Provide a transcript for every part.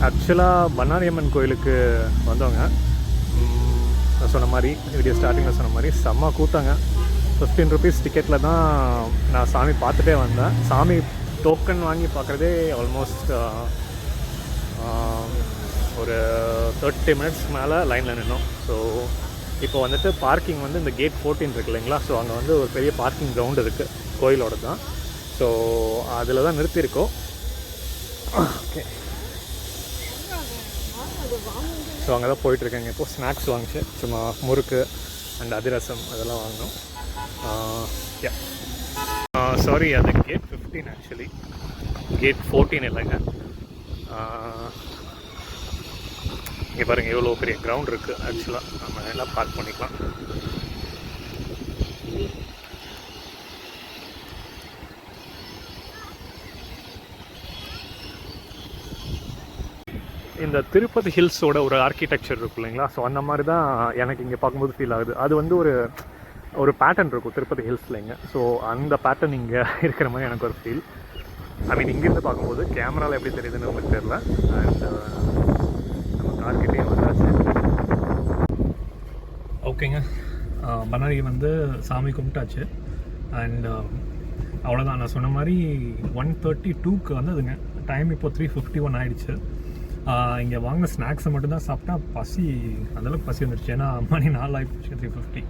ஆக்சுவலாக பண்ணாரியம்மன் கோயிலுக்கு வந்தவங்க நான் சொன்ன மாதிரி வீடியோ ஸ்டார்டிங்கில் சொன்ன மாதிரி செம்ம கூட்டாங்க. 15 ருபீஸ் டிக்கெட்டில் தான் நான் சாமி பார்த்துட்டே வந்தேன். சாமி டோக்கன் வாங்கி பார்க்குறதே ஆல்மோஸ்ட் ஒரு 30 மினிட்ஸ் மேலே லைனில் நின்னோம். ஸோ இப்போ வந்துட்டு பார்க்கிங் வந்து இந்த கேட் 14 இருக்குது இல்லைங்களா, ஸோ அங்கே வந்து ஒரு பெரிய பார்க்கிங் கிரவுண்டு இருக்குது கோயிலோட தான். ஸோ அதில் தான் நிறுத்தியிருக்கோம். ஓகே, ஸோ அங்கே தான் போயிட்டுருக்கேங்க. இப்போது ஸ்நாக்ஸ் வாங்கிச்சு, சும்மா முறுக்கு அண்ட் அதிரசம் அதெல்லாம் வாங்கினோம். சாரி, அது கேட் 15 ஆக்சுவலி, கேட் 14 இல்லைங்க. இங்கே பாருங்கள் எவ்வளோ பெரிய கிரவுண்ட் இருக்குது. ஆக்சுவலாக நம்ம எல்லாம் பார்க் பண்ணிக்கலாம். இந்த திருப்பதி ஹில்ஸோட ஒரு ஆர்கிடெக்சர் இருக்கும் இல்லைங்களா, ஸோ அந்த மாதிரி தான் எனக்கு இங்கே பார்க்கும்போது ஃபீல் ஆகுது. அது வந்து ஒரு பேட்டர்ன் இருக்கும் திருப்பதி ஹில்ஸ்லைங்க. ஸோ அந்த பேட்டர்ன் இங்கே இருக்கிற மாதிரி எனக்கு ஒரு ஃபீல். ஐ மீன் இங்கேருந்து பார்க்கும்போது கேமராவில் எப்படி தெரியுதுன்னு உங்களுக்கு தெரியல. அண்ட் நம்ம கார்கிட்டே வந்தாச்சு. ஓகேங்க, பண்ணாரி வந்து சாமி கும்பிட்டாச்சு. அண்ட் அவ்வளோதான், நான் சொன்ன மாதிரி 1:32க்கு வந்ததுங்க. டைம் இப்போ 3:51 ஆகிடுச்சு. இங்கே வாங்கின ஸ்நாக்ஸை மட்டும்தான் சாப்பிட்டா பசி, அந்தளவுக்கு பசி வந்துடுச்சு. ஏன்னா மணி 4 ஆகிடுச்சு, 3:50.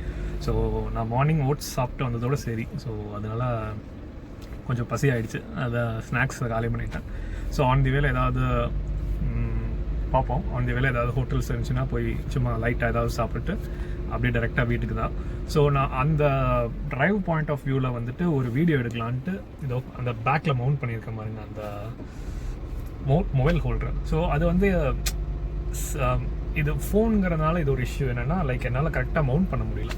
ஸோ நான் மார்னிங் ஓட்ஸ் சாப்பிட்டு வந்ததோடு சரி. ஸோ அதனால் கொஞ்சம் பசி ஆகிடுச்சு, அதை ஸ்நாக்ஸை காலி பண்ணிட்டேன். ஸோ ஆன் தி வேலை ஏதாவது பார்ப்போம். ஆன் தி வேலை ஏதாவது ஹோட்டல்ஸ் இருந்துச்சுன்னா போய் சும்மா லைட்டாக ஏதாவது சாப்பிட்டு அப்படியே டைரெக்டாக வீட்டுக்கு தான். ஸோ நான் அந்த ட்ரைவ் பாயிண்ட் ஆஃப் வியூவில் வந்துட்டு ஒரு வீடியோ எடுக்கலான்ட்டு இதோ அந்த பேக்கில் மவுண்ட் பண்ணியிருக்க மாதிரிங்க அந்த மொபைல் ஹோல்டர். ஸோ அது வந்து இது ஃபோனுங்கிறதுனால இது ஒரு இஷ்யூ என்னென்னா, லைக் என்னால் கரெக்டாக மவுண்ட் பண்ண முடியல.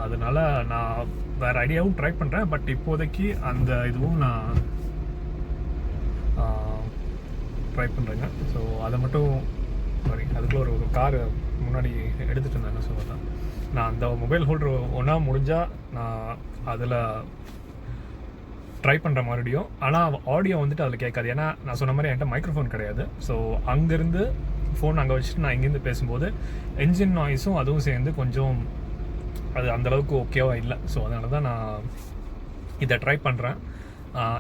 அதனால் நான் வேறு ஐடியாவும் ட்ரை பண்ணுறேன். பட் இப்போதைக்கு அந்த இதுவும் நான் ட்ரை பண்ணுறேங்க. ஸோ அதை மட்டும் சாரி, அதுக்குள்ளே ஒரு கார் முன்னாடி எடுத்துகிட்டு இருந்தேன். ஸோ அதான் நான் அந்த மொபைல் ஹோல்டர் ஒன்றா முடிஞ்சால் நான் அதில் ட்ரை பண்ணுற மறுபடியும். ஆனால் ஆடியோ வந்துட்டு அதில் கேட்காது. ஏன்னா நான் சொன்ன மாதிரி என்கிட்ட மைக்ரோஃபோன் கிடையாது. ஸோ அங்கேருந்து ஃபோன் அங்கே வச்சுட்டு நான் இங்கேருந்து பேசும்போது என்ஜின் நாய்ஸும் அதுவும் சேர்ந்து கொஞ்சம் அது அந்தளவுக்கு ஓகேவா இல்லை. ஸோ அதனால தான் நான் இதை ட்ரை பண்ணுறேன்.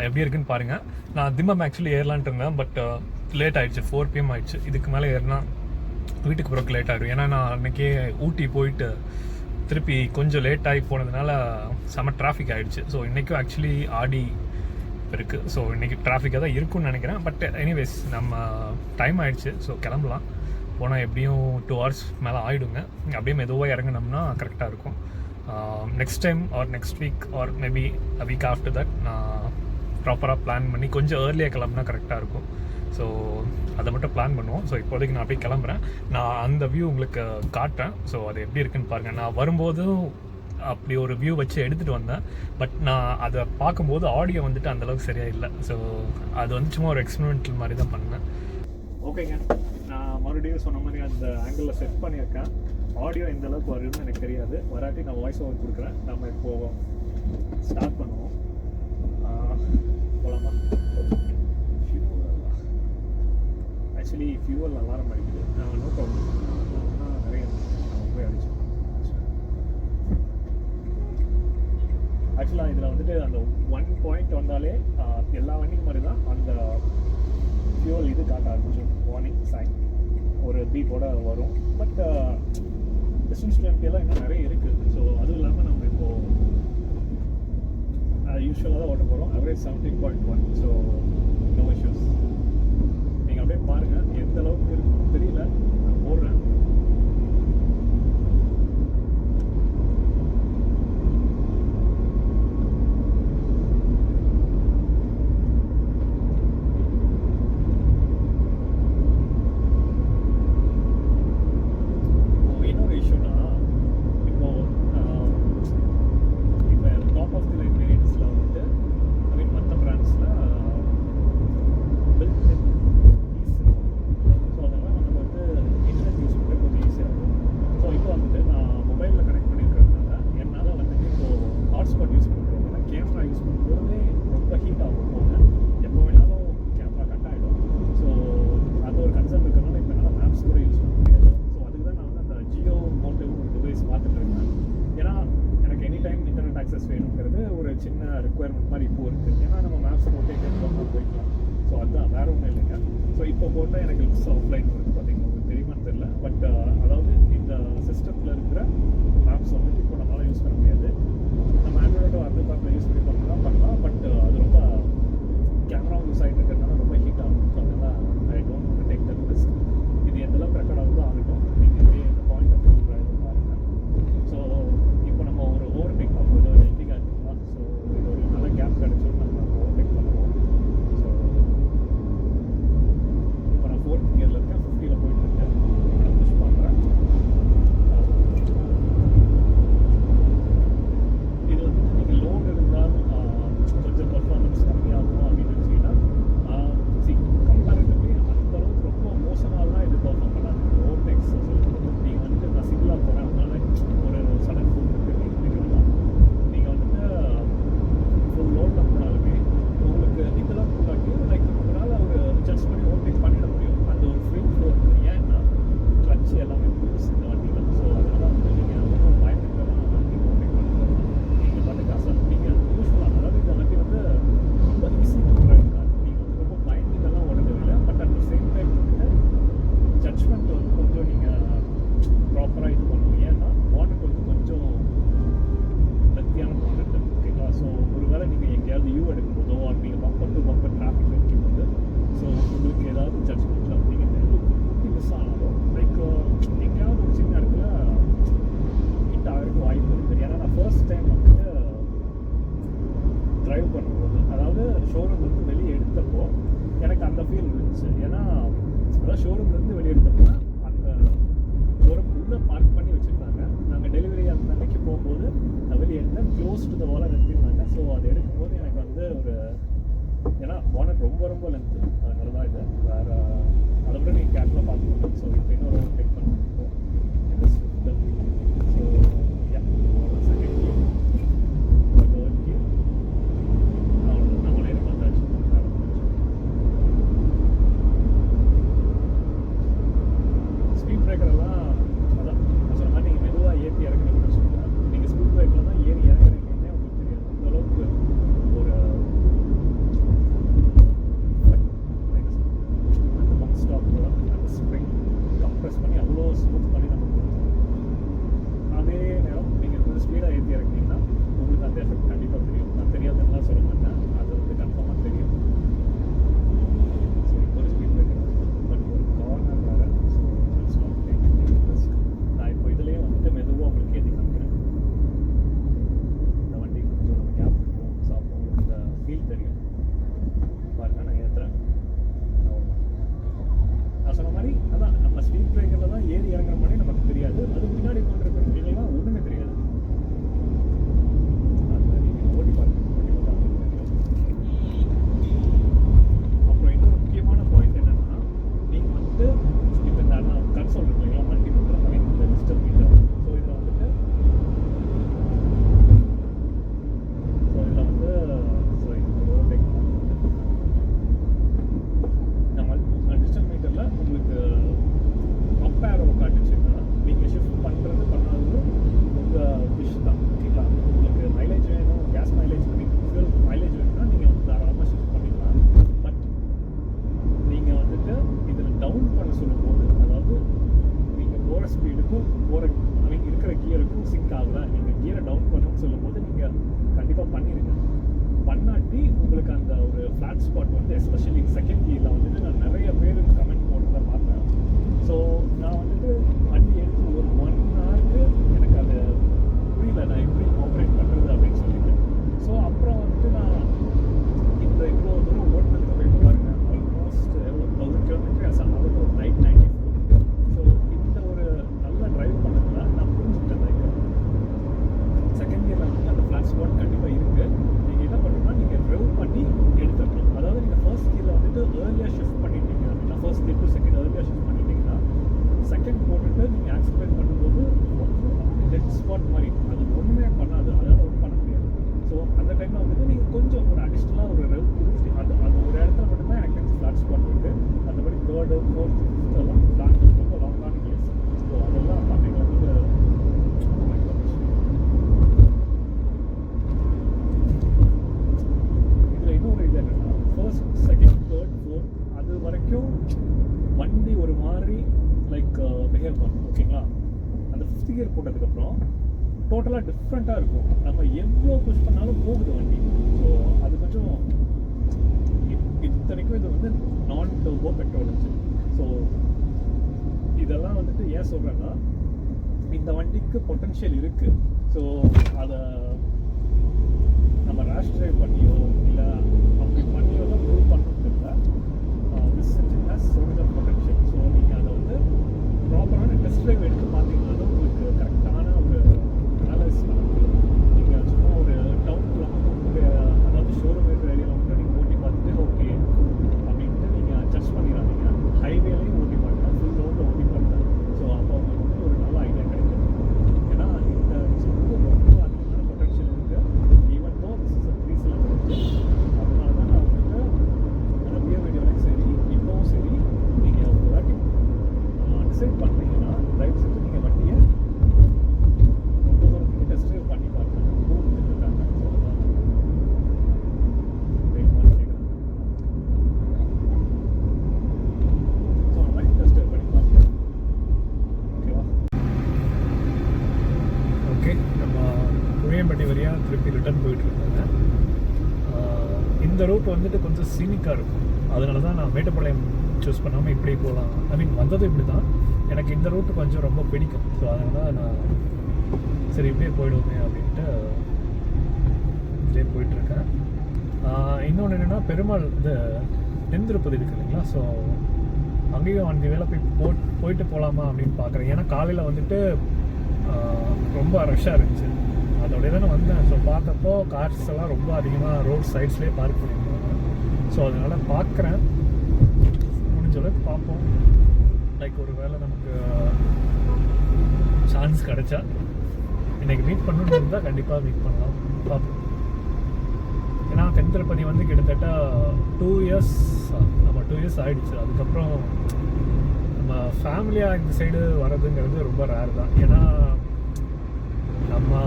எப்படி இருக்குன்னு பாருங்கள். நான் திம்மம் ஆக்சுவலி ஏறலான்ட்டு இருந்தேன். பட் லேட் ஆகிடுச்சு, 4 PM ஆகிடுச்சு. இதுக்கு மேலே ஏறினா வீட்டுக்கு பிறகு லேட் ஆகிடும். ஏன்னா நான் அன்றைக்கே ஊட்டி போயிட்டு திருப்பி கொஞ்சம் லேட் ஆகி போனதுனால செம டிராஃபிக் ஆகிடுச்சு. ஸோ இன்றைக்கும் ஆக்சுவலி ஆடி இருக்குது. ஸோ இன்றைக்கி டிராஃபிக்காக தான் இருக்குன்னு நினைக்கிறேன். பட் எனிவேஸ் நம்ம டைம் ஆகிடுச்சு. ஸோ கிளம்பலாம். போனால் எப்படியும் 2 hours மேலே ஆகிடுங்க. அப்படியே மெதுவாக இறங்கினோம்னா கரெக்டாக இருக்கும். Next time or next week or maybe a week after that நான் ப்ராப்பராக பிளான் பண்ணி கொஞ்சம் ஏர்லியாக கிளம்புனா கரெக்டாக இருக்கும். ஸோ அதை மட்டும் பிளான் பண்ணுவோம். ஸோ இப்போதைக்கு நான் அப்படியே கிளம்புறேன். நான் அந்த வியூ உங்களுக்கு காட்டுறேன். ஸோ அது எப்படி இருக்குன்னு பாருங்கள். நான் வரும்போதும் அப்படி ஒரு வியூ வச்சு எடுத்துகிட்டு வந்தேன். பட் நான் அதை பார்க்கும்போது ஆடியோ வந்துட்டு அந்தளவுக்கு சரியாக இல்லை. ஸோ அது வந்து சும்மா ஒரு எக்ஸ்பெரிமெண்டல் மாதிரி தான் பண்ணேன். ஓகேங்க, நான் மறுபடியும் சொன்ன மாதிரி அந்த ஆங்கிளில் செட் பண்ணியிருக்கேன். ஆடியோ எந்த அளவுக்கு வருதுன்னு எனக்கு தெரியாது. வராட்டி நான் வாய்ஸ் ஓவர் கொடுக்குறேன். நம்ம இப்போது ஸ்டார்ட் பண்ணுவோம். போகலாமா? ஆக்சுவலி ஃபியூவல் அலாரம் அடிக்குது. நோ ப்ராப்ளம், நிறைய போய் அடிச்சு. ஆக்சுவலாக இதில் வந்துட்டு அந்த 1 பாயிண்ட் வந்தாலே எல்லா வண்டிக்கு மாதிரி தான் அந்த ஃபியூவல் இது காட்ட ஆரம்பிச்சோம். வார்னிங் சைன் ஒரு பீப்போட வரும். பட் டிஸ்டன்ஸ் எல்லாம் இன்னும் நிறைய இருக்குது. ஸோ அதுவும் இல்லாமல் நம்ம இப்போது யூஸ்வலாக தான் ஓட்ட போகிறோம். அவரேஜ் 17.1. So no issues. நீங்கள் அப்படியே பாருங்கள் எந்த அளவுக்கு இருக்குன்னு தெரியல. நான் போடுறேன். இப்போ போட்ட எனக்கு ஆஃப்லைன் வந்து பார்த்தீங்கன்னா உங்களுக்கு தெரியுமான்னு தெரியல. பட் அதாவது இந்த சிஸ்டத்தில் இருக்கிற மேப்ஸ் வந்துட்டு இப்போ நம்மளால் யூஸ் பண்ண முடியாது. நம்ம ஆண்ட்ராய்டோ ஆப்பிள் கார்டில் யூஸ் பண்ணி பண்ணலாம். பட் அது ரொம்ப கேமரா யூஸ் ஆகிட்டு இருக்கிறதுனால ரொம்ப ஹீட் ஆகும். ஸோ அதனால் I don't take that risk. இது எந்தளவுக்கு ரெக்கார்ட் ஆகுதோ ஆகட்டும். நீங்கள் இந்த பாயிண்ட் ஆஃப் வியூ டிரைவர் பாருங்கள். ஸோ இப்போ நம்ம ஒரு ஓவர்டேக் பார்ப்போம். இது ஒரு எண்டிங் ஆகிட்டுங்களா. ஸோ இது ஒரு நல்ல கேப் கிடச்சோன்னு நம்ம ஓவர்டேக் பண்ணுவோம். ஸோ இப்போ நான் 4th கியரில் இருக்கேன், 50ல் போயிட்டுருக்கேன். நான் புஷ் பண்ணுறேன். இது வந்து நீங்கள் லோன் இருந்தால் கொஞ்சம் பர்ஃபார்மன்ஸ் கம்மியாகும் அப்படின்னு நினச்சிங்கன்னா கம்பேரிட்டிவ்லி அந்தளவுக்கு ரொம்ப மோசமாகலாம் இது பர்ஃபார்ம் பண்ணாது. ஓவர்டேக்ஸ் நீங்கள் வந்துட்டு நான் சிங்கிளாக போகிறேன், அதனால ஒரு சடன் ஃபுல் நிற்கணும்னா நீங்கள் வந்துட்டு ஃபுல் லோடில் போனாலுமே உங்களுக்கு இதெல்லாம் போட்டாட்டி லைக் உங்களால் ஒரு ஜட்ஜ் பண்ணி ஓவர்டேக் பண்ணிட முடியும். அந்த ஒரு ஃப்ரீ ஃப்ளோ இருக்குது. ஏன்னா கிளட்ச் எல்லாமே புதுசு இந்த வண்டியில். ஸோ அதனால் வந்து நீங்கள் ரொம்ப பயந்துக்கலாம் நீங்கள் ஓவர்டேக் பண்ணுறது. நீங்கள் பாட்டுக்கு அசல் நீங்கள் யூஸ்ஃபுல்லாக, அதாவது இந்த வண்டி வந்து ரொம்ப ஈஸி டு ட்ரைவ் கார். நீங்கள் வந்து ரொம்ப பயந்துக்கெல்லாம் ஓடுறதில்லை. But at the same time வந்துட்டு ஜட்ஜ்மெண்ட் வந்து கொஞ்சம் நீங்கள் ப்ராப்பராக இது பண்ணணும். ஏன்னா வானட் வந்து கொஞ்சம் லத்தியான வானட். ஓகேங்களா. ஸோ ஒரு வேளை நீங்கள் எங்கேயாவது யூ எடுக்கும்போதோ நீங்கள் பம்பர் டு பம்பர் டிராஃபிக் வைக்கும்போது ஸோ உங்களுக்கு ஏதாவது ஜட்ஜ்மெண்ட்டில் நீங்கள் குட்டி மிஸ் ஆனாலும் லைக் எங்கேயாவது ஒரு சின்ன இடத்துல ஹிட் ஆகிறதுக்கு வாய்ப்பு இருக்குது. ஏன்னா நான் ஃபர்ஸ்ட் டைம் வந்துட்டு ட்ரைவ் பண்ணும்போது, அதாவது ஷோரூம்லேருந்து வெளியே எடுத்தப்போ எனக்கு அந்த ஃபீல் இருந்துச்சு. ஏன்னா அதாவது ஷோரூம்லேருந்து வெளியே எடுத்தப்போ அந்த ஷோரூம் உள்ளே பார்க் பண்ணி வச்சுருந்தாங்க. நாங்கள் டெலிவரி அந்த அன்னைக்கு போகும்போது நான் வெளியே எடுத்தேன், க்ளோஸ் டு த வாலாக நிறுத்திருந்தாங்க. ஸோ அதை எடுக்கும்போது எனக்கு வந்து ஒரு ஏன்னா வானட் ரொம்ப ரொம்ப லென்த்து, அதனால தான் இது வேறு அதை விட நீங்கள் கேட்டில் பார்க்கணும். ஸோ இப்போ இன்னொரு டெக் பண்ணிருக்கோம். So second gear, third gear, அவ்வளோ நம்மளே வந்தாச்சு. ஸ்பீட் பிரேக்கரெல்லாம் அதான் நான் சொன்ன மாதிரி நீங்கள் மெதுவாக ஏற்றி இறங்குறீங்கன்னு சொல்லுங்கள். நீங்கள் ஸ்பீட் பிரேக்கில் தான் ஏறி இறங்குறீங்கன்னே உங்களுக்கு தெரியாது. அந்தளவுக்கு ஒரு அந்த பம்ப் ஸ்டாப்போட அந்த ஸ்ப்ரிங் கம்ப்ரெஸ் பண்ணி அவ்வளோ ஸ்மூத் பண்ணி நமக்கு கொடுத்துருவோம். அதே நேரம் நீங்கள் கொஞ்சம் ஸ்பீடாக ஏற்றி இறங்கினீங்கன்னா உங்களுக்கு அந்த எஃபெக்ட் கண்டிப்பாக தெரியும். நான் தெரியாதுன்னா சொல்ல மாட்டேன், அது வந்து கன்ஃபார்மாக தெரியும். ஸோ இப்போ ஒரு ஸ்பீட் பிரேக்கர் பட் ஒரு கார்னர் வேறு. So it's not taking risk. நான் இப்போ இதுலேயே வந்துட்டு மெதுவாக உங்களுக்கு ஏற்றி காமிக்கிறேன். இந்த வண்டி கொஞ்சம் நம்ம கேப் இருக்கும். ஸோ அப்போ உங்களுக்கு இந்த ஃபீல் தெரியும். பாருங்கள் நான் ஏற்றுறேன். நான் சொன்ன மாதிரி அதான் நம்ம ஸ்பீட் பிரேக்கரில் தான் ஏறி இறங்குற மாதிரி நமக்கு தெரியாது. அது முன்னாடி கொண்டிருக்கிறவங்களுக்குலாம் ஒன்றுமே தெரியாது. அந்த நீங்கள் ஓட்டி பாருங்கள், ஓட்டி பார்த்தா உங்களுக்கு தெரியும். அப்புறம் இன்னொரு முக்கியமான பாயிண்ட் என்னென்னா நீங்கள் வந்துட்டு இப்போ இந்த கன்சோல் இருக்கு இல்லைங்களா, மல்டி மீட்டர், ஐ மீன் இந்த டிஜிட்டல் மீட்டர். ஸோ இதில் வந்துட்டு டிஜிட்டல் மீட்டரில் உங்களுக்கு அப் ஏரோ காட்டுச்சுன்னா நீங்கள் ஷிஃப்ட் பண்ணுறது பண்ணாதது உங்கள் விஷ் தான். ஓகேங்களா. உங்களுக்கு மைலேஜ் வேணும், கேஸ் மைலேஜ் ஃபியூல் மைலேஜ் வேணும்னா நீங்கள் வந்து தாராளமாக ஷிஃப்ட் பண்ணிக்கலாம். பட் நீங்கள் வந்துட்டு இதில் டவுன் பண்ண சொல்லும்போது, அதாவது நீங்கள் போகிற ஸ்பீடுக்கும் போகிற ஐ மீன் இருக்கிற கியருக்கும் சிங்க் ஆகலை, நீங்கள் கியரை டவுன் பண்ணணும்னு சொல்லும்போது நீங்கள் கண்டிப்பாக பண்ணிடுங்க. பண்ணாட்டி உங்களுக்கு அந்த ஒரு ஃப்ளாட் ஸ்பாட் வந்து எஸ்பெஷலி செகண்ட் கியரில் வந்துட்டு நான் நிறைய பேர் கமெண்ட் போடுறத பார்த்தேன். ஸோ நான் வந்துட்டு வண்டி எடுத்து ஒரு 1 ஹவருக்கு எனக்கு அது புரியல, நான் எப்படி ஆப்ரேட் பண்ணுறது அப்படின்னு சொல்லிட்டு. ஸோ அப்புறம் வந்துட்டு நான் இந்த இவ்வளோ தூரம் ஓட்டுனதுக்கு போய் பாருங்க, ஆல்மோஸ்ட் 1000 கிலோமீட்டர் அதாவது ஒரு நைட் 94. ஸோ இந்த ஒரு நல்ல ட்ரைவ் பண்ணதுல நான் புரிஞ்சுக்கிட்டேன். லைக் செகண்ட் கியரில் வந்து அந்த ஃப்ளாட் ஸ்பாட் கண்டிப்பாக இருக்குது. நீங்கள் என்ன பண்ணணும்னா நீங்கள் ட்ரைவ் பண்ணி எடுத்துடணும். அதாவது நீங்கள் ஃபர்ஸ்ட் கியரில் வந்துட்டு ஏர்லியாக ஷிஃப்ட் பண்ணிட்டீங்க அப்படின்னா, ஃபர்ஸ்ட் கியர் டு செகண்ட் ஏர்லியாக ஷிஃப்ட் பண்ணிட்டீங்கன்னா செகண்ட் போட்டுட்டு நீங்கள் ஆக்சிலேட் பண்ணும்போது டெட் ஸ்பாட் மாதிரி அது ஒன்றுமே பண்ணாது, அதாவது ஒன்றும் பண்ண முடியாது. ஸோ அந்த டைமில் வந்துட்டு நீங்கள் கொஞ்சம் ஒரு அடிஷ்னலாக ஒரு ரெவ் கொடுத்து அது ஒரு இடத்துல மட்டும்தான் எனக்கு தெரிஞ்சு ஃப்ளாட் ஸ்பாட் இருக்குது. மற்றபடி தேர்டு, ஃபோர்த்து, ஃபிஃப்த் எல்லாம் ஃப்ளாட் ரொம்ப லாங்கான கேஸ். ஸோ அதெல்லாம் பார்த்தீங்கன்னா வந்து இதில் இன்னொரு இது என்னென்னா ஃபர்ஸ்ட், செகண்ட், தேர்ட், ஃபோர்த் அது வரைக்கும் வண்டி ஒரு மாதிரி லைக் பிஹேவ் பண்ணும். ஓகேங்களா, அந்த 5th கியர் போட்டதுக்கப்புறம் டோட்டலாக டிஃப்ரெண்ட்டாக இருக்கும். நம்ம எவ்வளோ புஷ் பண்ணாலும் போகுது வண்டி. ஸோ அது கொஞ்சம் இத்தனைக்கும் இது வந்து நான் டர்போ பெட்ரோல் இன்ஜின். ஸோ இதெல்லாம் வந்துட்டு ஏன் சொல்கிறேன்னா, இந்த வண்டிக்கு பொட்டன்ஷியல் இருக்குது. ஸோ அதை நம்ம ரேஷ் ட்ரைவ் பண்ணியோ இல்லை அப்படி பண்ணியோ தான் ப்ரூவ் பண்ணுறது இல்லை. This engine has so much of potential. So நீங்கள் அதை வந்து ப்ராப்பரான டெஸ்ட் ட்ரைவ் எடுத்து பார்த்தீங்கன்னா தான் உங்களுக்கு கரெக்டான ஒரு அனலைஸ் பண்ண முடியும். நீங்கள் சும்மா ஒரு டவுனுக்குள்ள ஒரு அதாவது ஷோரூம் இருக்கிற ஏரியாவில் மட்டும் நீங்கள் ஓட்டி பார்த்துட்டு ஓகே அப்படின்ட்டு நீங்கள் ஜட்ஜ் பண்ணிடாதீங்க. ஹைவேலையும் ஓட்டி பாருங்கள், ஃபுல் ரோட்டில் ஓட்டி பாருங்கள். ஸோ அப்போ உங்களுக்கு வந்து ஒரு நல்ல ஐடியா கிடைக்கும். ஏன்னா இந்த இன்ஜினுக்கு ரொம்ப அதிகமான பொட்டன்ஷியல் இருக்குது. Even though this is 3 cylinder engine. அதனால தான் நான் வந்துட்டு நிறைய வீடியோலையும் சரி இப்போவும் சரி நீங்கள் ஒரு வாட்டி டிசைட் பண்ணீங்கன்னா தயவு செஞ்சு நீங்கள் வண்டியை ரொம்ப தூரம் நீங்கள் டெஸ்ட் ட்ரைவ் பண்ணி பாருங்கள். போட்டுட்டு இருக்காங்க. ஸோ அதான் வெயிட் பண்ணி நினைக்கிறேன். ஸோ அந்த மாதிரி டெஸ்ட் ட்ரைவ் பண்ணி பாருங்கள். ஓகேவா? ஓகே, நம்ம புளியம்பட்டி வழியாக திருப்பி ரிட்டர்ன் போயிட்டுருக்காங்க. இந்த ரூட் வந்துட்டு கொஞ்சம் சீனிக்காக இருக்கும். அதனால தான் நான் மேட்டுப்பாளையம் சூஸ் பண்ணாமல் இப்படி போகலாம். ஐ மீன் வந்தது இப்படி தான். எனக்கு இந்த ரூட்டு கொஞ்சம் ரொம்ப பிடிக்கும். ஸோ அதனால நான் சரி இப்படியே போயிடுவோமே அப்படின்ட்டு இப்படியே போயிட்டுருக்கேன். இன்னொன்று என்னென்னா, பெருமாள் இது தென்திருப்பதி இருக்கு இல்லைங்களா, ஸோ அங்கேயும் அந்த வேலை போயிட்டு போகலாமா அப்படின்னு பார்க்குறேன். ஏன்னா காலையில் வந்துட்டு ரொம்ப ரஷ்ஷாக இருந்துச்சு. அதோடய தான் நான் வந்தேன். ஸோ பார்த்தப்போ கார்ஸ் எல்லாம் ரொம்ப அதிகமாக ரோட் சைட்ஸ்லேயே பார்க் பண்ணியிருந்தாங்க. ஸோ அதனால் பார்க்குறேன், முடிஞ்ச அளவுக்கு பார்ப்போம். லைக் ஒரு வேளை நமக்கு சான்ஸ் கிடைச்சா இன்றைக்கி மீட் பண்ணணுன்னு இருந்தால் கண்டிப்பாக மீட் பண்ணலாம், பார்ப்போம். ஏன்னா தென்திருப்பதி வந்து கிட்டத்தட்ட 2 years நம்ம 2 years ஆகிடுச்சு. அதுக்கப்புறம் நம்ம ஃபேமிலியாக இந்த சைடு வர்றதுங்கிறது ரொம்ப ரேர் தான். ஏன்னா நம்ம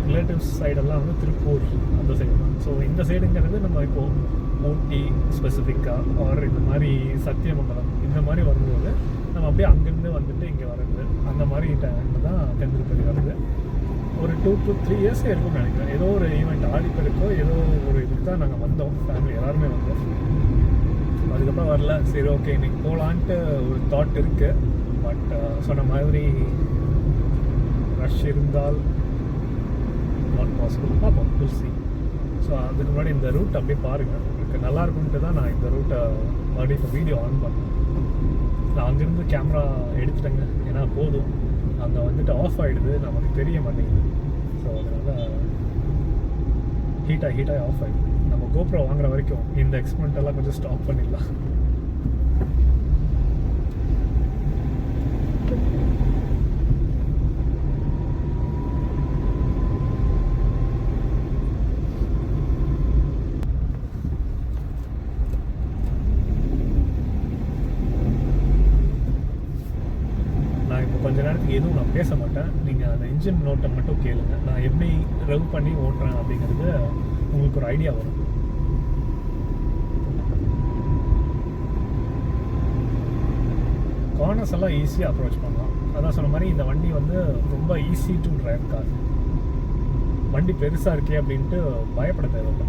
ரிலேட்டிவ்ஸ் சைடெல்லாம் வந்து திருப்பூர் அந்த சைடு தான். ஸோ இந்த சைடுங்கிறது நம்ம இப்போது ஊட்டி ஸ்பெசிஃபிக்காக ஆர் இந்த மாதிரி சத்தியமங்கலம் இந்த மாதிரி வரும்போது நம்ம அப்படியே அங்கேருந்து வந்துட்டு இங்கே வர்றது அந்த மாதிரி டைமில் தான் தென்திருப்பதி வருது. ஒரு 2 to 3 years இருக்கும்னு நினைக்கிறேன். ஏதோ ஒரு ஈவெண்ட் ஆடிப்பெருக்கோ ஏதோ ஒரு இதுக்கு தான் நாங்கள் வந்தோம், ஃபேமிலி எல்லாருமே வந்தோம். அதுக்கப்புறம் வரல. சரி ஓகே இன்னைக்கு போகலான்ட்டு ஒரு தாட் இருக்குது. பட் சொன்ன மாதிரி ரஷ் இருந்தால் நாட் பாசிபிள். பார்ப்போம், வில் see. ஸோ அதுக்கு முன்னாடி இந்த ரூட் அப்படியே பாருங்கள், எனக்கு நல்லா இருக்கும்ட்டு தான் நான் இந்த ரூட்டை மறுபடியும் இப்போ வீடியோ ஆன் பண்ணேன். நான் அங்கேருந்து கேமரா எடுத்துட்டேங்க. ஏன்னா போதும், அங்கே வந்துட்டு ஆஃப் ஆகிடுது, நமக்கு தெரிய மாட்டேங்குது. ஸோ அதனால் ஹீட்டாக ஆஃப் ஆகிடுது. நம்ம கோப்ரோ வாங்குற வரைக்கும் இந்த எக்ஸ்பெரிமெண்ட் எல்லாம் கொஞ்சம் ஸ்டாப் பண்ணிடலாம். கொஞ்ச நேரத்துக்கு எதுவும் நான் பேச மாட்டேன். நீங்கள் அந்த இன்ஜின் நோட்டை மட்டும் கேளுங்க. நான் எப்படி ரெவ் பண்ணி ஓட்டுறேன் அப்படிங்கிறது உங்களுக்கு ஒரு ஐடியா வரும். கார்னர்ஸ் எல்லாம் ஈஸியாக அப்ரோச் பண்ணலாம். அதான் சொன்ன மாதிரி இந்த வண்டி வந்து ரொம்ப ஈஸி டு டிரைவ் கார். வண்டி பெருசாக இருக்கே அப்படின்ட்டு பயப்பட தேவையில்லை.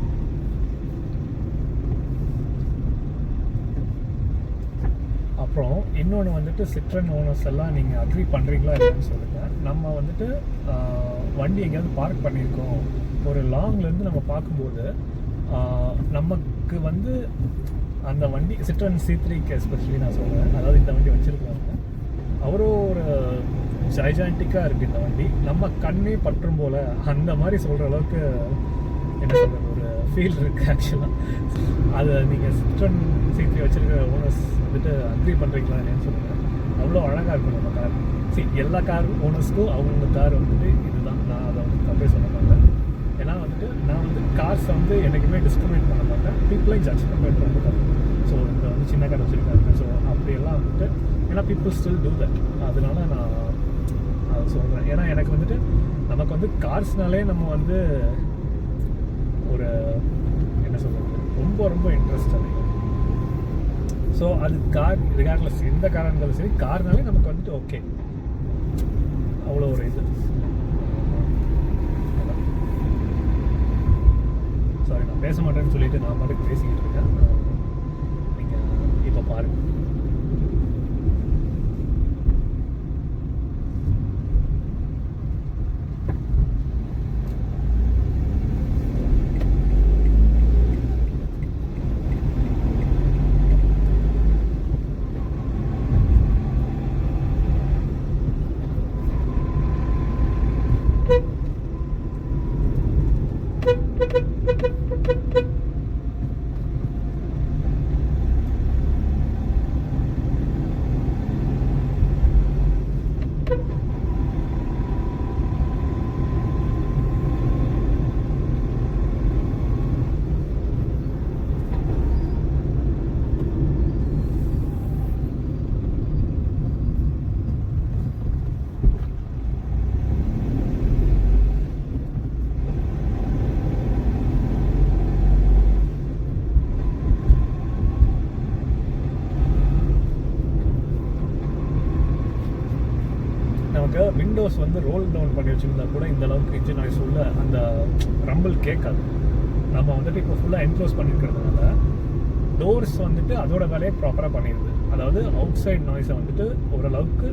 அப்புறம் இன்னொன்று வந்துட்டு சிட்ரன் ஓனர்ஸ் எல்லாம் நீங்கள் அக்ரி பண்ணுறீங்களா இல்லைன்னு சொல்லுங்கள். நம்ம வந்துட்டு வண்டி எங்கேயாவது பார்க் பண்ணியிருக்கோம், ஒரு லாங்லேருந்து நம்ம பார்க்கும்போது நமக்கு வந்து அந்த வண்டி சிட்ரன் C3க்கு எஸ்பெஷலி நான் சொல்கிறேன், அதாவது இந்த வண்டி வச்சுருக்காங்க, அவரும் ஒரு ஜைஜான்டிக்காக இருக்குது இந்த வண்டி. நம்ம கண்ணே பற்றும் போல் அந்த மாதிரி சொல்கிற அளவுக்கு என்ன சொல்கிறது ஒரு ஃபீல் இருக்குது ஆக்சுவலாக. அதை நீங்கள் சிட்ரன் C3 வச்சுருக்கிற ஓனர்ஸ் வந்துட்டு அக்ரி பண்ணுறீங்களா இல்லைன்னு சொல்லுங்கள். அவ்வளோ அழகாக இருக்கும் நம்ம கார். எல்லா கார் ஓனர்ஸ்க்கும் அவங்க கார் வந்துட்டு இதுதான். நான் அதை வந்து தப்பே சொல்ல மாட்டேன். ஏன்னா வந்துட்டு நான் வந்து கார்ஸை வந்து என்றைக்குமே டிஸ்கிரிமினேட் பண்ண மாட்டேன். பீப்புளையும் ஜட்ஜ் பண்ணுறது ரொம்ப தப்பு. ஸோ இந்த வந்து சின்ன கார் வச்சுருக்காங்க, ஸோ அப்படியெல்லாம் வந்துட்டு ஏன்னா பீப்புள் ஸ்டில் டூ தட். அதனால நான் அதை சொல்கிறேன். ஏன்னா எனக்கு வந்துட்டு நமக்கு வந்து கார்ஸ்னாலே நம்ம வந்து ஒரு என்ன சொல்கிறது ரொம்ப ரொம்ப இன்ட்ரெஸ்ட் அதிகம். ஸோ அது கார் ரிகார்ட்லெஸ் எந்த காராக இருந்தாலும் சரி, கார்னாலே நமக்கு வந்துட்டு ஓகே, அவ்வளோ ஒரு இது. சாரி, நான் பேச மாட்டேன்னு சொல்லிட்டு நான் பாட்டுக்கு பேசிக்கிட்டு இருக்கேன். நீங்கள் இப்போ பாருங்கள். நமக்கு விண்டோஸ் வந்து ரோல் டவுன் பண்ணி வச்சுருந்தா கூட இந்த அளவுக்கு இன்ஜின் நாய்ஸ் உள்ள அந்த ரம்பிள் கேட்காது. நம்ம வந்துட்டு இப்போ ஃபுல்லாக என்க்ளோஸ் பண்ணியிருக்கிறதுனால டோர்ஸ் வந்துட்டு அதோட வேலையை ப்ராப்பராக பண்ணிடுது. அதாவது அவுட் சைட் நாய்ஸை வந்துட்டு ஓரளவுக்கு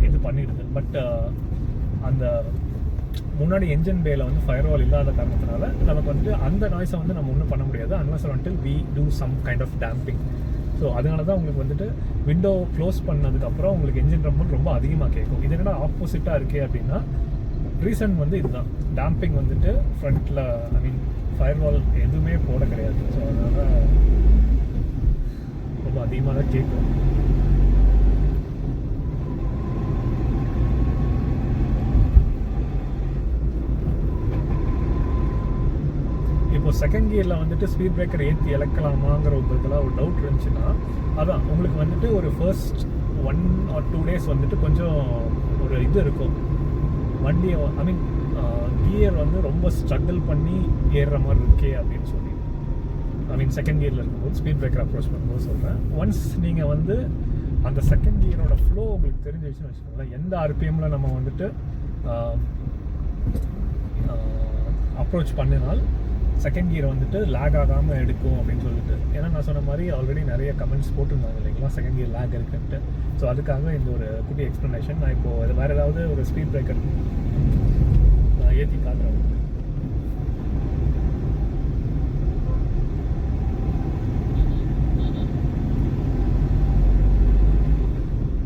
இது பண்ணிடுது. பட் அந்த முன்னாடி என்ஜின் பேல வந்து ஃபயர் வால் இல்லாத காரணத்தினால நமக்கு வந்துட்டு அந்த நாய்ஸை வந்து நம்ம ஒன்றும் பண்ண முடியாது அன்லஸ் வந்துட்டு we do some kind of damping. So அதனால தான் உங்களுக்கு வந்துட்டு விண்டோ க்ளோஸ் பண்ணதுக்கப்புறம் உங்களுக்கு என்ஜின் ரம்பிள் ரொம்ப அதிகமாக கேட்கும். இது என்னடா ஆப்போசிட்டாக இருக்கே அப்படின்னா ரீசன் வந்து இதுதான். டேம்பிங் வந்துட்டு ஃப்ரண்ட்டில் ஐ மீன் ஃபயர் வால் எதுவுமே போட கிடையாது. ஸோ அதனால் ரொம்ப அதிகமாக தான் கேட்கும். இப்போ செகண்ட் கியரில் வந்துட்டு ஸ்பீட் பிரேக்கர் ஏற்றி இழக்கலாமாங்கிற இதெல்லாம் ஒரு டவுட் இருந்துச்சுன்னா அதான் உங்களுக்கு வந்துட்டு ஒரு ஃபர்ஸ்ட் 1 or 2 days வந்துட்டு கொஞ்சம் ஒரு இது இருக்கும். வண்டியை ஐ மீன் கியர் வந்து ரொம்ப ஸ்ட்ரகிள் பண்ணி ஏறுற மாதிரி இருக்கே அப்படின்னு சொல்லி ஐ மீன் செகண்ட் கியரில் இருக்கும்போது ஸ்பீட் பிரேக்கர் அப்ரோச் பண்ணும்போது சொல்கிறேன். ஒன்ஸ் நீங்கள் வந்து அந்த செகண்ட் கியரோட ஃப்ளோ உங்களுக்கு தெரிஞ்சிச்சுன்னு வச்சுக்கோங்களேன், எந்த ஆர்பிஎம்மில் நம்ம வந்துட்டு அப்ரோச் பண்ணினால் செகண்ட் கியர் வந்துட்டு லேக் ஆகாமல் எடுக்கும் அப்படின்னு சொல்லிட்டு. ஏன்னா நான் சொன்ன மாதிரி ஆல்ரெடி நிறைய கமெண்ட்ஸ் போட்டிருந்தாங்க இல்லைங்களா செகண்ட் கியர் லேக் இருக்குன்ட்டு. ஸோ அதுக்காக இந்த ஒரு குட்டி எக்ஸ்ப்ளனேஷன். நான் இப்போது வேறு ஏதாவது ஒரு ஸ்பீட் பிரேக்கர் நான் ஏற்றி காட்டுறேன்.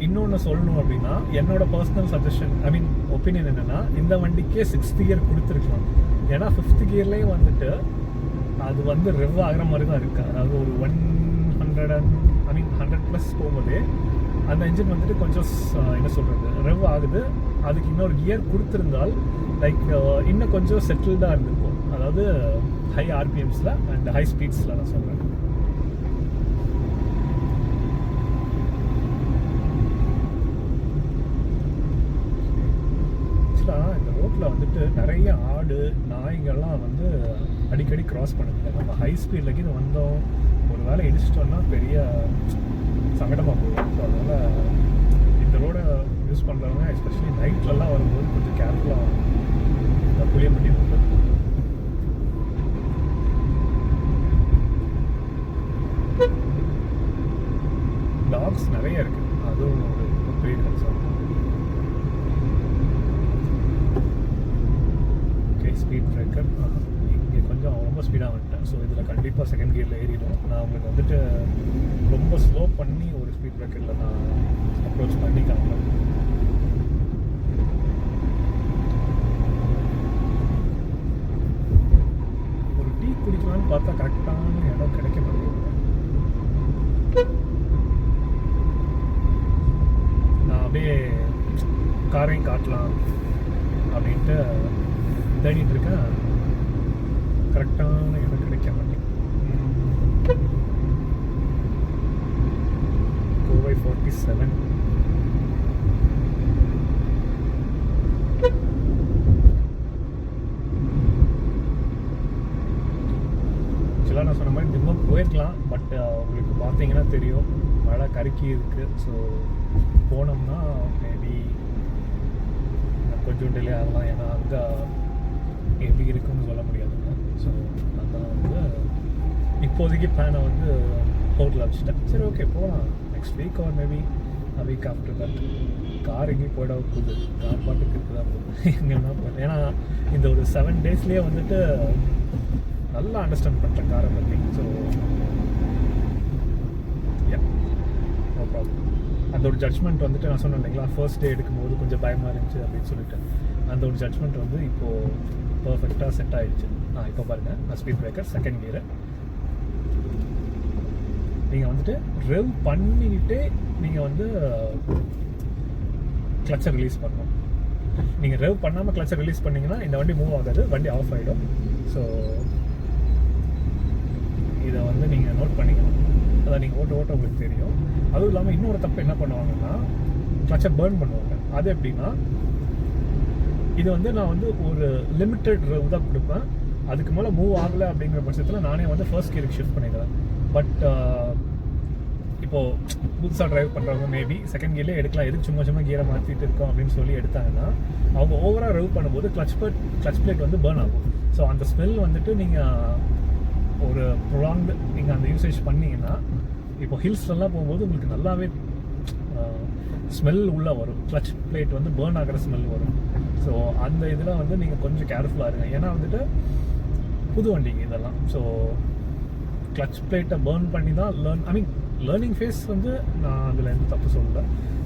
இன்னொன்று சொல்லணும் அப்படின்னா என்னோட பர்சனல் சஜஷன் ஐ மீன் ஒப்பீனியன் என்னென்னா இந்த வண்டிக்கே 6th கியர் கொடுத்துருக்கலாம். ஏன்னா 5th கியர்லேயும் வந்துட்டு அது வந்து ரெவ் ஆகிற மாதிரி தான் இருக்குது. அதாவது ஒரு 100+ போகும்போதே அந்த இன்ஜின் வந்துட்டு கொஞ்சம் என்ன சொல்கிறது ரெவ் ஆகுது. அதுக்கு இன்னொரு கியர் கொடுத்துருந்தால் லைக் இன்னும் கொஞ்சம் செட்டில்டாக இருந்திருக்கும். அதாவது ஹை ஆர்பிஎம்ஸில் அண்ட் ஹை ஸ்பீட்ஸில் நான் சொல்கிறேன். இந்த ரோட்டில் வந்துட்டு நிறைய ஆடு நாய்கள்லாம் வந்து அடிக்கடி கிராஸ் பண்ணுது. நம்ம ஹை ஸ்பீடில் இது வந்தோம் ஒரு வேளை இடிச்சிட்டோம்னா பெரிய சங்கடமாக போகும். ஸோ அதனால் இந்த ரோடை யூஸ் பண்ணுறவங்க எஸ்பெஷலி நைட்லலாம் வரும்போது கொஞ்சம் கேர்ஃபுல்லாக இந்த புளியம்பட்டி ரோடு. டாக்ஸ் நிறைய இருக்குது, அதுவும் ஒரு பெரிய கன்சர்ன். ஸ்பீட் பிரேக்கர் இங்கே கொஞ்சம் ரொம்ப ஸ்பீடாக வந்துட்டேன். ஸோ இதில் கண்டிப்பாக செகண்ட் கியரில் ஏறிடும். நான் உங்களுக்கு வந்துட்டு ரொம்ப ஸ்லோ பண்ணி ஒரு ஸ்பீட் பிரேக்கரில் நான் அப்ரோச் பண்ணி காமிப்பேன். ஒரு டீ குடிக்கலான்னு பார்த்தா கரெக்டான இடம் கிடைக்க மாட்டேங்குது. நான் அப்படியே காரையும் காட்டலாம் அப்படின்ட்டு தேடிட்டு இருக்கேன். கரெக்டான இடம் கிடைக்க மாட்டேங்குது. கோவை 47 ஆக்சுவலாக நான் சொன்ன மாதிரி தினம் போயிருக்கலாம். பட் உங்களுக்கு பார்த்தீங்கன்னா கருக்கி இருக்குது. ஸோ போனோம்னா மேபி கொஞ்சம் டிலே ஆகலாம், ஏன்னா அங்கே எப்படி இருக்குன்னு சொல்ல முடியாதுங்க. ஸோ அதான் வந்து இப்போதைக்கு பிளானை வந்து ஹோட்டலில் வச்சுட்டேன். சரி ஓகே போகலாம் next week or maybe week after that. Car எங்கேயும் போயிட போகுது, கார் பாட்டுக்கு இருக்குதான் போகுது, எங்கன்னா போகுது. ஏன்னா இந்த ஒரு 7 daysலேயே வந்துட்டு நல்லா அண்டர்ஸ்டாண்ட் பண்ணுறேன் காரை பற்றி. So no problem. அந்த ஒரு ஜட்ஜ்மெண்ட் வந்துட்டு நான் சொன்னேன் இல்லைங்களா, ஃபர்ஸ்ட் டே எடுக்கும்போது கொஞ்சம் பயமாக இருந்துச்சு அப்படின்னு சொல்லிட்டு, அந்த ஒரு ஜட்ஜ்மெண்ட் வந்து இப்போது பர்ஃபெக்டாக செட் ஆகிடுச்சு. இப்போ பாருங்கள், நான் ஸ்பீட் பிரேக்கர் செகண்ட் கியரு நீங்கள் வந்துட்டு ரெவ் பண்ணிக்கிட்டே நீங்கள் வந்து கிளச்சை ரிலீஸ் பண்ணணும். நீங்கள் ரெவ் பண்ணாமல் கிளச்சை ரிலீஸ் பண்ணிங்கன்னா இந்த வண்டி மூவ் ஆகாது, வண்டி ஆஃப் ஆகிடும். ஸோ இதை வந்து நீங்கள் நோட் பண்ணிக்கணும். அதை நீங்கள் ஓட்ட உங்களுக்கு தெரியும். அதுவும் இல்லாமல் இன்னொரு தப்பு என்ன பண்ணுவாங்கன்னா, கிளச்சை பேர்ன் பண்ணுவாங்க. அது எப்படின்னா, இது வந்து நான் வந்து ஒரு லிமிட்டட் ரெவ் தான் கொடுப்பேன், அதுக்கு மேலே மூவ் ஆகலை அப்படிங்கிற பட்சத்தில் நானே வந்து ஃபர்ஸ்ட் கியருக்கு ஷிஃப்ட் பண்ணிடுவேன். பட் இப்போது புதுசாக ட்ரைவ் பண்ணுறவங்க மேபி செகண்ட் கியர்லேயே எடுக்கலாம், எதுக்கு சும்மா கியரை மாற்றிட்டு இருக்கோம் அப்படின்னு சொல்லி எடுத்தாங்கன்னா, அவங்க ஓவராக ரெவ் பண்ணும்போது கிளச் பிளேட் வந்து பேர்ன் ஆகும். ஸோ அந்த ஸ்மெல் வந்துட்டு நீங்கள் ஒரு ப்ரொலாங்டு நீங்கள் அந்த யூசேஜ் பண்ணிங்கன்னா, இப்போ ஹில்ஸ்லாம் போகும்போது உங்களுக்கு நல்லாவே ஸ்மெல் உள்ளே வரும், கிளச் பிளேட் வந்து பேர்ன் ஆகிற ஸ்மெல் வரும். ஸோ அந்த இதில் வந்து நீங்கள் கொஞ்சம் கேர்ஃபுல்லாக இருங்க. ஏன்னா வந்துட்டு புது வண்டிங்க இதெல்லாம். ஸோ கிளச் பிளேட்டை பேர்ன் பண்ணி தான் லேர்னிங் ஃபேஸ் வந்து நான் அதில் எந்த தப்பு சொல்லலை.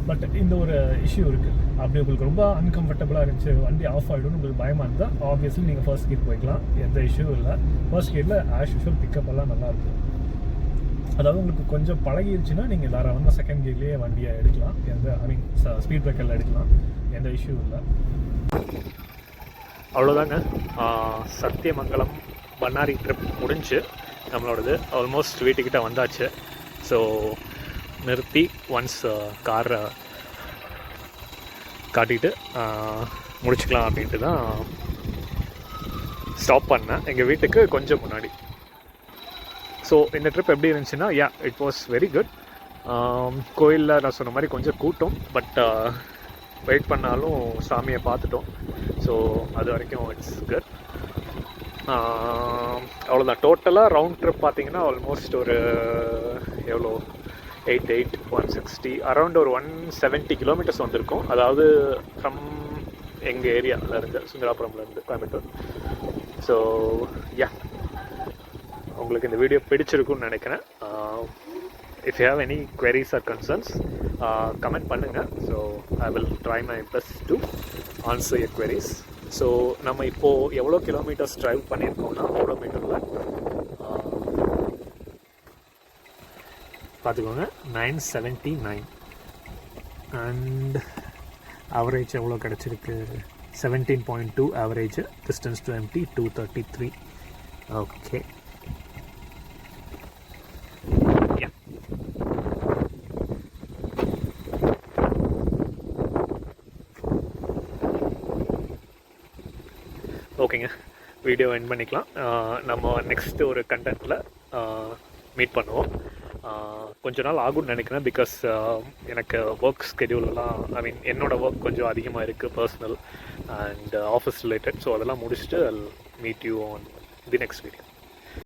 பட் இந்த ஒரு இஷ்யூ இருக்குது. அப்படி உங்களுக்கு ரொம்ப அன்கம்ஃபர்டபுளாக இருந்துச்சு, வண்டி ஆஃப் ஆகிடும்னு உங்களுக்கு பயமாக இருந்தால் ஆப்வியஸ்லி நீங்கள் ஃபர்ஸ்ட் கியர் போய்க்கலாம், எந்த இஷ்யூ இல்லை. ஃபர்ஸ்ட் கியரில் ஆஸ் யூஷுவல் பிக்கப் எல்லாம் நல்லாயிருக்கும். அதாவது உங்களுக்கு கொஞ்சம் பழகிடுச்சுன்னா நீங்கள் தாராளமாக செகண்ட் கியர்லேயே வண்டியை எடுக்கலாம், ஸ்பீட் பிரேக்கரில் எடுக்கலாம், எந்த இஷ்யூ இல்லை. அவ்வளோதாங்க, சத்தியமங்கலம் பண்ணாரி ட்ரிப் முடிஞ்சு நம்மளோடது ஆல்மோஸ்ட் வீட்டுக்கிட்ட வந்தாச்சு. ஸோ நிறுத்தி ஒன்ஸ் காரை காட்டிட்டு முடிச்சுக்கலாம் அப்படின்ட்டு தான் ஸ்டாப் பண்ணேன், எங்கள் வீட்டுக்கு கொஞ்சம் முன்னாடி. ஸோ இந்த ட்ரிப் எப்படி இருந்துச்சுன்னா, இட் வாஸ் வெரி குட். கோயிலில் நான் சொன்ன மாதிரி கொஞ்சம் கூட்டம், பட் வெயிட் பண்ணாலும் சாமியை பார்த்துட்டோம். ஸோ அது வரைக்கும் இட்ஸ் குட். அவ்வளோதான். டோட்டலாக ரவுண்ட் ட்ரிப் பார்த்தீங்கன்னா ஆல்மோஸ்ட் ஒரு எவ்வளோ 160 அரௌண்ட் ஒரு 170 கிலோமீட்டர்ஸ் வந்திருக்கும். அதாவது ஃப்ரம் எங்கள் ஏரியாவில் இருந்து, சுந்தராபுரம்லேருந்து கோயம்புத்தூர். ஸோ உங்களுக்கு இந்த வீடியோ பிடிச்சிருக்குன்னு நினைக்கிறேன். If you have any queries or concerns, comment பண்ணுங்கள். So I will try my best to answer your queries. So நம்ம இப்போது எவ்வளோ கிலோமீட்டர்ஸ் ட்ரைவ் பண்ணியிருக்கோம்னா, ஓடோமீட்டரில் பார்த்துக்கோங்க 979 அண்ட் ஆவரேஜ் எவ்வளோ கிடச்சிருக்கு, 17.2 average. Distance to empty 233. Okay, ஓகேங்க, வீடியோ எண்ட் பண்ணிக்கலாம். நம்ம நெக்ஸ்ட்டு ஒரு கண்டென்ட்டில் மீட் பண்ணுவோம். கொஞ்ச நாள் ஆகும்னு நினைக்கிறேன், பிகாஸ் எனக்கு ஒர்க் ஸ்கெடியூலெலாம் என்னோடய ஒர்க் கொஞ்சம் அதிகமாக இருக்குது, personal and office related. So அதெல்லாம் முடிச்சுட்டு I'll meet you on the next video.